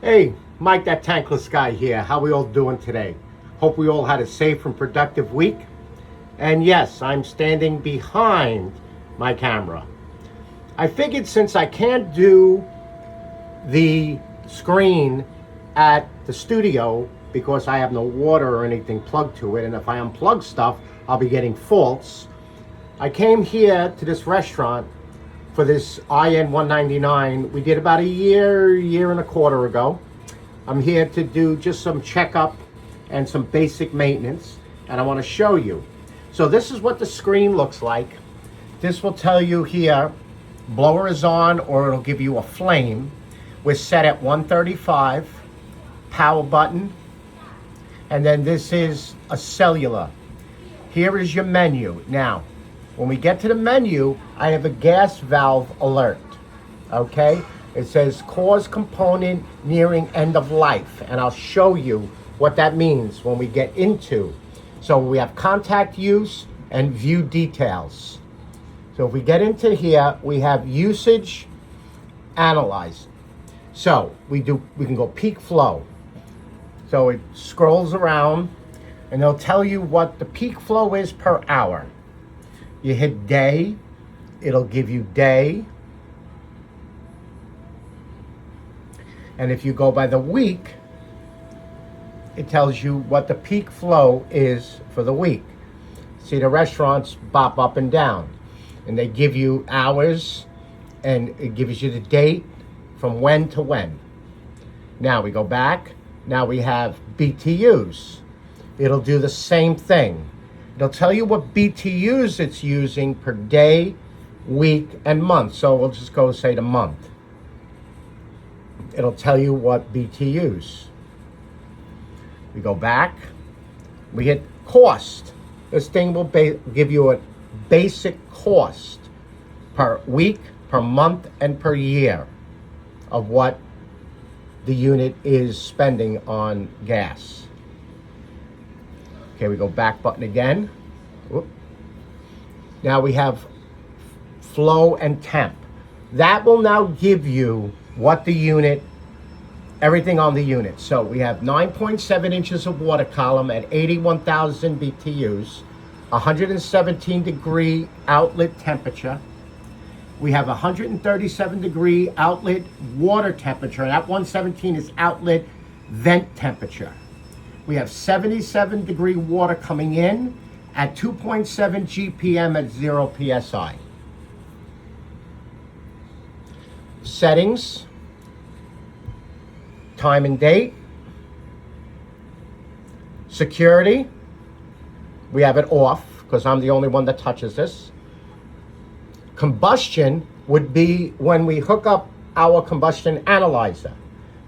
Hey, Mike, that tankless guy here. How we all doing today? Hope we all had a safe and productive week. And yes, I'm standing behind my camera. I figured since I can't do the screen at the studio because I have no water or anything plugged to it, and if I unplug stuff, I'll be getting faults. I came here to this restaurant for this IN 199. We did about a year and a quarter ago. I'm here to do just some checkup and some basic maintenance, and I want to show you. So this is what the screen looks like. This will tell you here, blower is on, or it'll give you a flame. We're set at 135, power button, and then this is a cellular. Here is your menu. Now, when we get to the menu, I have a gas valve alert, okay? It says cause component nearing end of life, and I'll show you what that means when we get into. So we have contact use and view details. So if we get into here, we have usage, analyze. So we can go peak flow. So it scrolls around and they'll tell you what the peak flow is per hour. You hit day, it'll give you day. And if you go by the week, it tells you what the peak flow is for the week. See, the restaurants bop up and down, and they give you hours, and it gives you the date from when to when. Now we go back. Now we have BTUs. It'll do the same thing. It'll tell you what BTUs it's using per day, week, and month. So we'll just go say the month. It'll tell you what BTUs. We go back. We hit cost. This thing will give you a basic cost per week, per month, and per year of what the unit is spending on gas. Okay, we go back button again. Whoop. Now we have flow and temp. That will now give you what the unit, everything on the unit. So we have 9.7 inches of water column at 81,000 BTUs, 117 degree outlet temperature. We have 137 degree outlet water temperature, and that 117 is outlet vent temperature. We have 77 degree water coming in at 2.7 GPM at 0 PSI. Settings, time and date, security, we have it off because I'm the only one that touches this. Combustion would be when we hook up our combustion analyzer.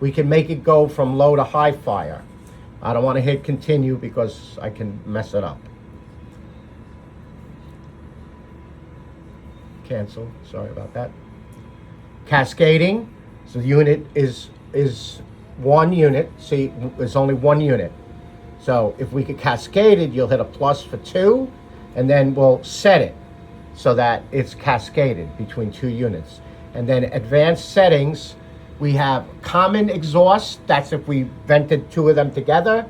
We can make it go from low to high fire. I don't want to hit continue because I can mess it up. Cancel, sorry about that. Cascading, so the unit is one unit. See, there's only one unit. So if we could cascade it, you'll hit a plus for 2, and then we'll set it so that it's cascaded between 2 units. And then advanced settings, we have common exhaust, that's if we vented 2 of them together.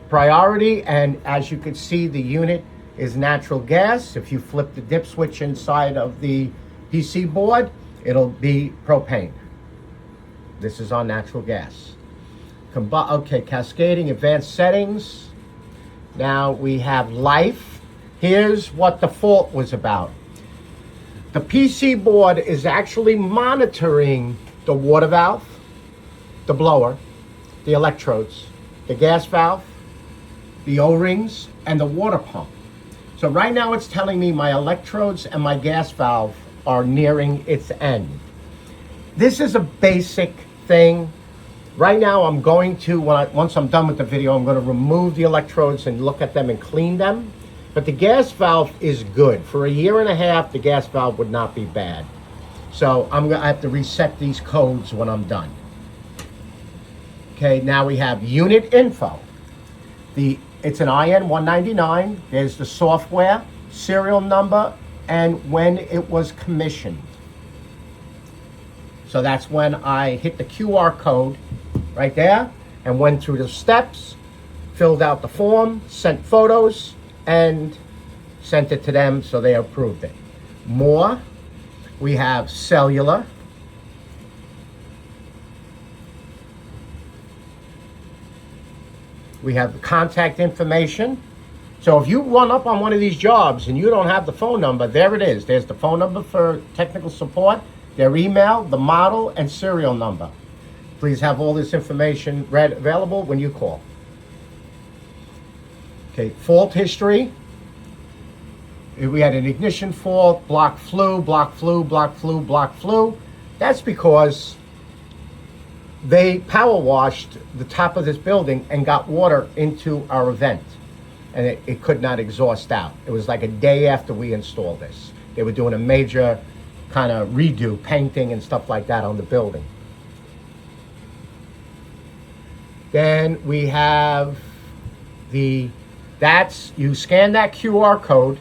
Priority, and as you can see, the unit is natural gas. If you flip the dip switch inside of the PC board, it'll be propane. This is on natural gas. Okay, cascading, advanced settings. Now we have life. Here's what the fault was about. The PC board is actually monitoring the water valve, the blower, the electrodes, the gas valve, the O-rings, and the water pump. So right now it's telling me my electrodes and my gas valve are nearing its end. This is a basic thing. Right now I'm going to, once I'm done with the video, I'm going to remove the electrodes and look at them and clean them. But the gas valve is good. For a year and a half, the gas valve would not be bad. So I'm going to have to reset these codes when I'm done. Okay, now we have unit info. It's an IN 199. There's the software, serial number, and when it was commissioned. So that's when I hit the QR code right there, and went through the steps, filled out the form, sent photos, and sent it to them so they approved it. More, we have cellular. We have the contact information. So if you run up on one of these jobs and you don't have the phone number, there it is. There's the phone number for technical support, their email, the model, and serial number. Please have all this information available when you call. Okay, fault history. We had an ignition fault, block flue, block flue, block flue, block flue. That's because they power washed the top of this building and got water into our vent. And it could not exhaust out. It was like a day after we installed this. They were doing a major kind of redo, painting and stuff like that on the building. Then we have you scan that QR code,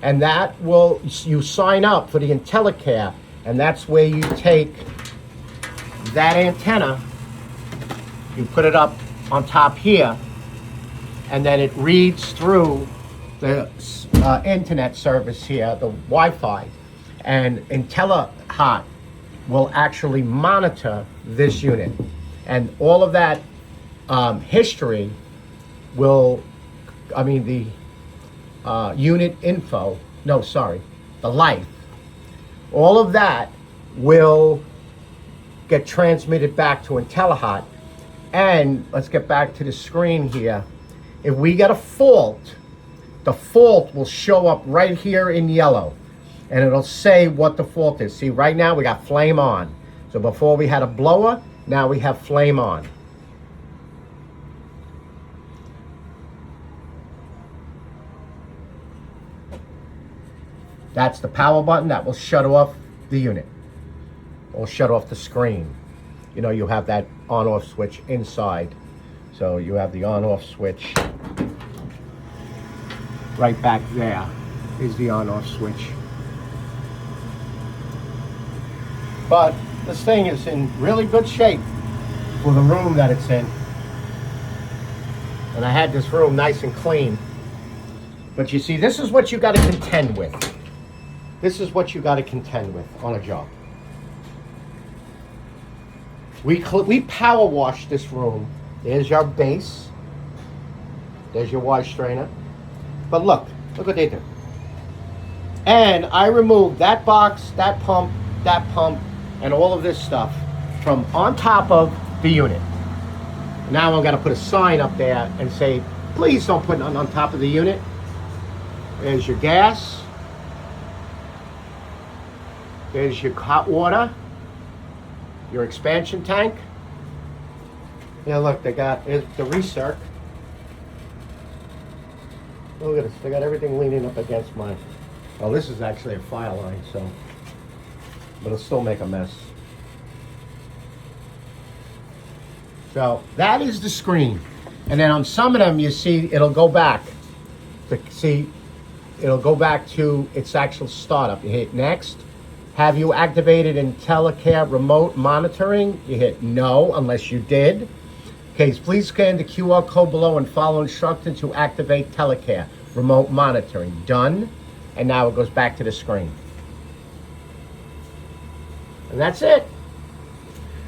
and that will, you sign up for the Intellihot, and that's where you take that antenna, you put it up on top here, and then it reads through the internet service here, the Wi-Fi, and Intellihot will actually monitor this unit. And all of that history will, the unit info, the life, all of that will get transmitted back to Intellihot. And let's get back to the screen here. If we get a fault, the fault will show up right here in yellow, and it'll say what the fault is. See, right now we got flame on. So before we had a blower, now we have flame on. That's the power button that will shut off the unit, or shut off the screen. You know, you have that on-off switch inside. So you have the on-off switch. Right back there is the on-off switch. But this thing is in really good shape for the room that it's in. And I had this room nice and clean. But you see, this is what you got to contend with. This is what you got to contend with on a job. We power wash this room. There's your base. There's your water strainer. But look what they do. And I removed that box, that pump, and all of this stuff from on top of the unit. Now I'm going to put a sign up there and say, please don't put it on top of the unit. There's your gas. There's your hot water. Your expansion tank. Yeah, look, they got the recirc. Look at this, they got everything leaning up against mine. Oh, this is actually a fire line, so, but it'll still make a mess. So that is the screen. And then on some of them, you see, it'll go back. It'll go back to its actual startup. You hit next. Have you activated Intellihot remote monitoring? You hit no, unless you did. Okay, please scan the QR code below and follow instructions to activate Intellihot remote monitoring. Done. And now it goes back to the screen. And that's it.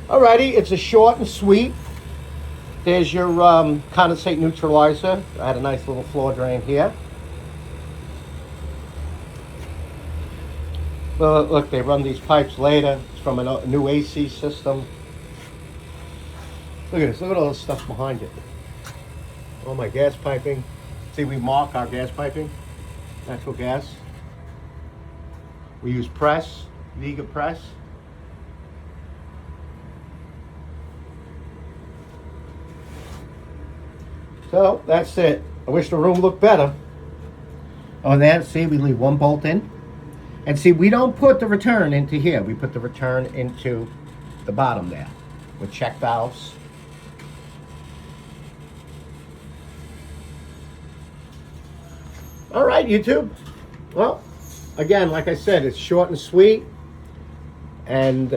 Alrighty, it's a short and sweet. There's your condensate neutralizer. I had a nice little floor drain here. Well, look, they run these pipes later. It's from a new AC system. Look at this. Look at all this stuff behind it. All my gas piping. See, we mark our gas piping. Natural gas. We use press, Vega press. So, that's it. I wish the room looked better. Oh, and then, see, we leave one bolt in. And see, we don't put the return into here. We put the return into the bottom there with check valves. All right, YouTube. Well, again, like I said, it's short and sweet. And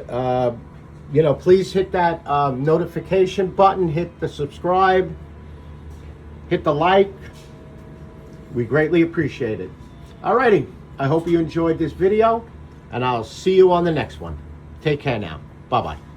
you know, please hit that notification button, hit the subscribe, hit the like. We greatly appreciate it. Alrighty, I hope you enjoyed this video, and I'll see you on the next one. Take care now. Bye-bye.